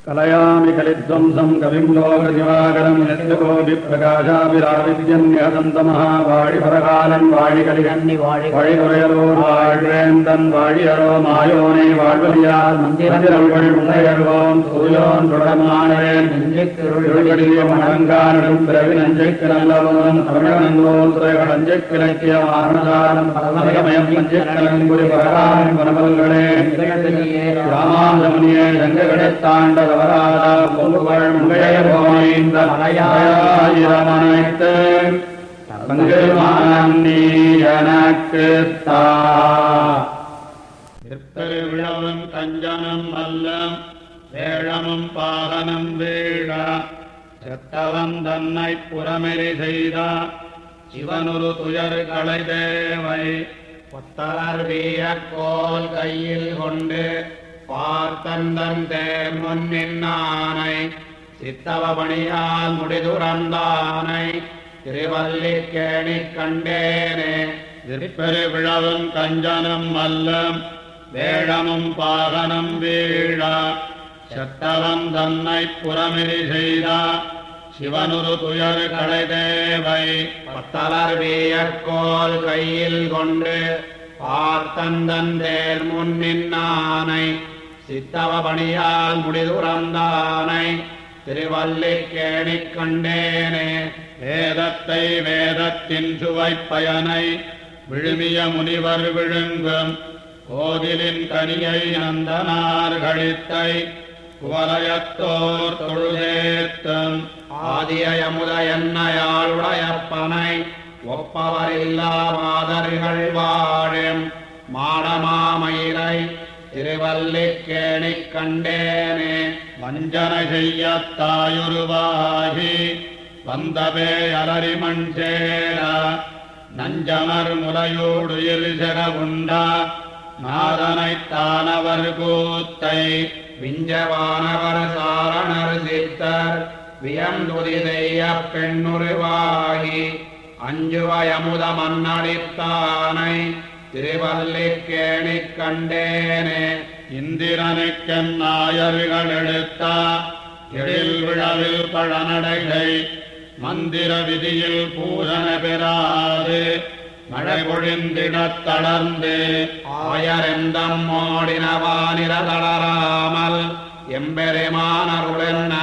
कलयामि कलिध्वंसं कविं लोकदिवाकरं नित्यकोऽभिप्रकाशाभिराविद्यन्यहसन्तमहावाळिपरकालन् वाळिकलिगन्नि वाळिकुறையலோர் வாழ்வேந்தன் வாழியரோ மாயோனை வாழ்வலியால் மந்திரங்கள் முந்தையர்வோம் சூயோன் தொடரமானவேன் நெஞ்சுக்கிருள்களிய மணங்கானடும் பிறவி நஞ்சைக்கு நல்லவனும் தமிழனங்கோல் துறைகள் அஞ்சைக்கு இலக்கிய ஆரணதானம் பரமயம் நஞ்சைக்கலங்குரி பரகாலன் பரமல்களே ராமாசமனியே சங்ககடைத்தாண்ட வராதா பொங்குகள் முங்கைய போய்ந்த மலையாயிரமனைத்து பங்குமான் நீ எனக்கு தா விழவும் கஞ்சனம் அல்லம் வேழமும் பாகனம் வீழ செத்தவன் தன்னை புறமெறி செய்த சிவனுரு துயர் களை தேவை பொத்தலர் வீயக்கோல் கையில் கொண்டு பார்த்தந்தன் தேர் முன்னின்னானை சித்தவபணியால் முடிதுறந்தானை திருவல்லிக்கேணி கண்டேனே திருப்பெரு விழவும் கஞ்சனம் அல்லம் வேழமும் பாகனம் வீழ செத்தவன் தன்னை புறமெறி செய்த சிவனுரு துயர் களை தேவை பத்தலர் வீயக்கோல் கையில் கொண்டு பார்த்தந்தன் தேர் முன்னின்னானை சித்தவபணியால் முடிதுறந்தானை திருவல்லிக்கேணி கண்டேனே வேதத்தை வேதத்தின் சுவைப்பயனை விழுமிய முனிவர் விழுங்கும் கோதிலின் கனியை நந்தனார் கழித்தை குவலயத்தோர் தொழுதேத்தும் ஆதியமுத என்னையாளுடையப்பனை ஒப்பவரில்லா மாதர்கள் வாழும் மாடமாமயிரை திருவல்லிக்கேணி கண்டேனே வஞ்சனை செய்யத்தாயுருவாகி வந்தவே அலரிமண் சேர நஞ்சமர் முலையோடு இருசர உண்டா நாதனைத்தானவர் கூத்தை விஞ்சவானவர் சாரணர் சித்தர் வியந்துதி செய்ய பெண்ணுருவாகி அஞ்சுவயமுத மன்னடித்தானை திருவல்லிக்கேணி கண்டேனே இந்திரனுக்கென் நாயர்கள் எடுத்த எழில் விழவில் பழநடைகை மந்திர விதியில் பூரண பெறாது மழை பொழிந்திடத் தளர்ந்து ஆயரெந்தம் மோடினவானிர தளராமல் எம்பெருமானருளென்ன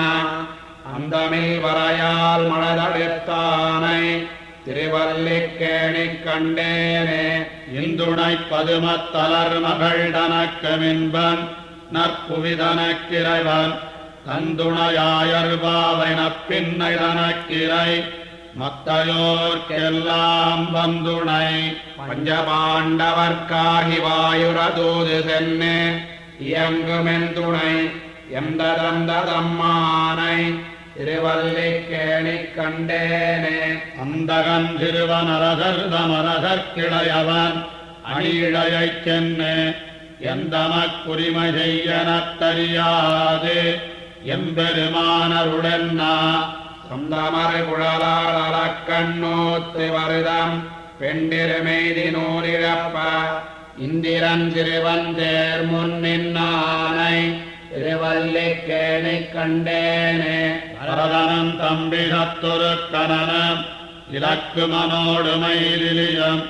அந்தமில் வரையால் மழதளித்தானை திருவல்லிக்கேணி கண்டேனே இந்துணை பதுமத்தலர் மகள் தனக்கமின்பன் நற்புவிதனக்கிறைவன் தந்துணையாயர்பாவை நப்பின்னை தனக்கிரை மத்தையோர்க்கெல்லாம் வந்துணை பஞ்சபாண்டவர்க்காகி வாயுரதூது சென்னு இயங்குமெந்துணை எந்ததந்ததம்மானை திருவல்லிக்கேணி கண்டேனே அந்தகன் திருவனரசர் தமரசர்க்கிளையவன் அணியிழையைச் சென்னு எந்தமக்குரிமை செய்யனத் தெரியாது எம்பெருமானருடன்னா சொந்தமறு குழலாளக் கண்ணூத்து வருதம் பெண்டிருமெய்தி நூறிழப்ப இந்திரன் திருவன் தேர் முன்னின்னானை திருவல்லிக்கேணி கண்டேனே பரதனம் தம்பி சத்துரு கனனம் இலக்கு மனோடு மயிலிலியம்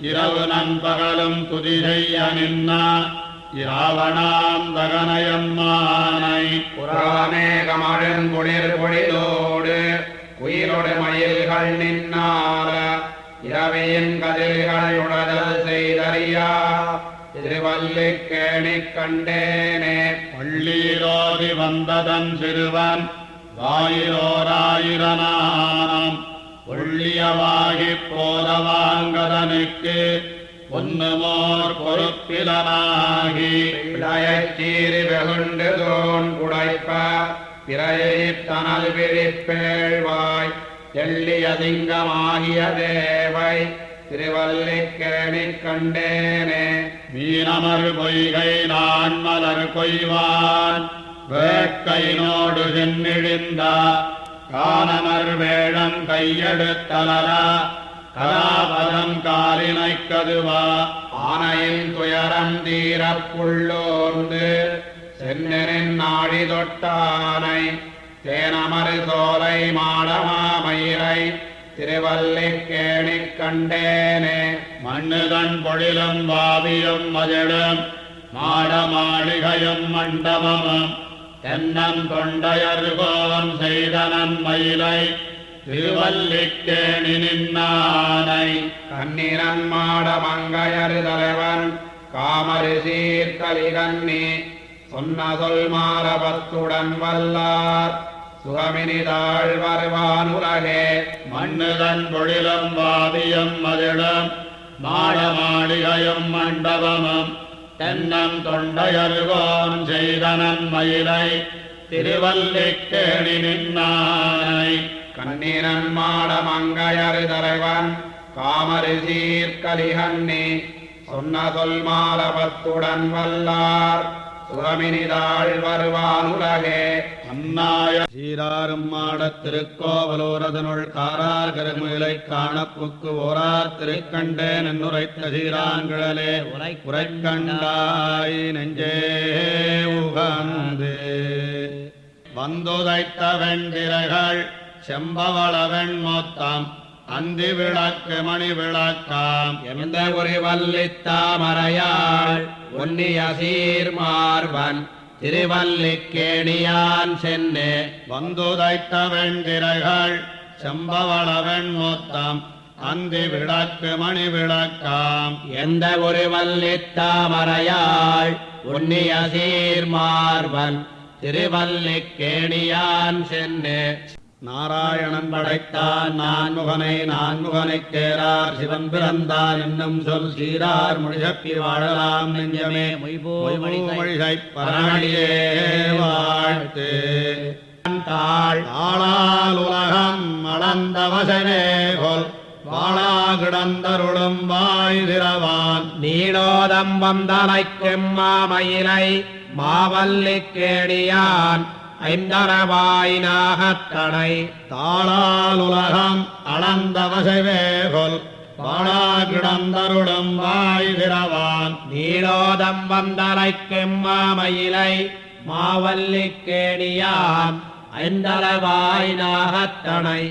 இரவு நண்பகலும் துதி செய்ய நின்னா இராவணாம் தகனயம்மானை புறானேகமழன் குளிர் பொழிலோடு உயிரோடு மயில்கள் நின்னார இரவியின் கதிர்கள் உணதல் செய்தறியா திருவல்லிக்கேணி கண்டேனே பள்ளீரோதி வந்ததன் சிறுவன் வாயிலோராயிரனாம் ஒள்ளியவாகிப் போதவாங்கதனுக்கு ஒன்னுமோர் பொறுப்பிலனாகி இளையச் சீறி வெகுண்டு தோன் குடைப்ப பிறையைத் தனல் விழிப்பேழ்வாய் தெள்ளிய திங்கமாகிய தேவை திருவல்லிக்கேணி கண்டேனே மீனமர் பொய்கை நான் மலர் கொய்வான் வேட்கையினோடு சென்னிழிந்த கானமர் வேழம் கையெடுத்தலரா கலாபதம் காலினைக் கதுவா ஆனையின் துயரம் தீரப்புள்ளோர்ந்து சென்னனின் நாழி தொட்டானை தேனமரு சோலை மாடமாமயிலை திருவல்லிக்கேணிக் கண்டேனே மண்ணுதன் பொழிலும் வாவியும் மதிலும் மாடமாளிகையும் மண்டபமும் தென்னன் தொண்டையர்கோன் செய்தனன் மயிலை திருவல்லிக்கேணி நின்னானை கண்ணிரன் மாடமங்கையரு தலைவன் காமரு சீர்கலிகன்னி சொன்ன சொல் மாரபத்துடன் வல்லார் சுகமினிதாள் வருவானுலகே மண்ணுதன் பொழிலும் வாவியும் மதிலும் மாடமாளிகையும் மண்டபமும் தென்னம் தொண்டையர்கோன் செய்தனன் மயிலை திருவல்லிக்கேணி நின்னானை கண்ணீரன் மாடமங்கையரு தலைவன் காமரு சீர்கலிகன்னி சொன்ன சொல் மாலபத்துடன் வல்லார் சுகமினிதாள் வருவானுலகே அன்னாய சீராரும் மாடத் திருக்கோவலூரதனுள் காரார் கருமுலை காணப்புக்கு ஓரார் திருக்கண்டேன் என்னுரைத்த சீரான்கிழலே உரைக்கண்டாய் நெஞ்சே உகந்து வந்துதைத்த வெண்டிரைகள் செம்பவள வெண்மொத்தம் அந்தி விளக்கு மணி விளக்காம் எந்த ஒரு வல்லித்தாமரையாள் ஒன்னிய சீர்மார்வன் திருவல்லிக்கேணியான் சென்னே வந்துதைத்த வெண்டிரைகள் செம்பவள வெண்மொத்தம் அந்தி விளக்கு மணி விளக்காம் எந்த ஒரு வல்லித்தாமரையாள் ஒன்னிய சீர்மார்வன் திருவல்லிக்கேணியான் சென்னே நாராயணன் படைத்தான் நான்முகனைக் கேரார் சிவன் பிறந்தான் என்னும் சொல் சீரார் மொழிசப்பி வாழலாம் நெஞ்சமே மொழிசைப் பரணியே வாழ்த்து தாளால் உலகம் அளந்தவசனே கொல் வாழா கிடந்தருளும் வாய் திரவான் நீளோதம் வந்தலைக்கும் மாமயிலை மாவல்லிக்கேணியான் ஐந்தரவாயினாகத்தனை தாளால் உலகம் அளந்தவசைவேகொல் வாழா கிடந்தருளும் வாய் திரவான் நீளோதம் வந்தலைக்கும் மாமயிலை மாவல்லிக்கேணியான் ஐந்தரவாயினாகத்தனை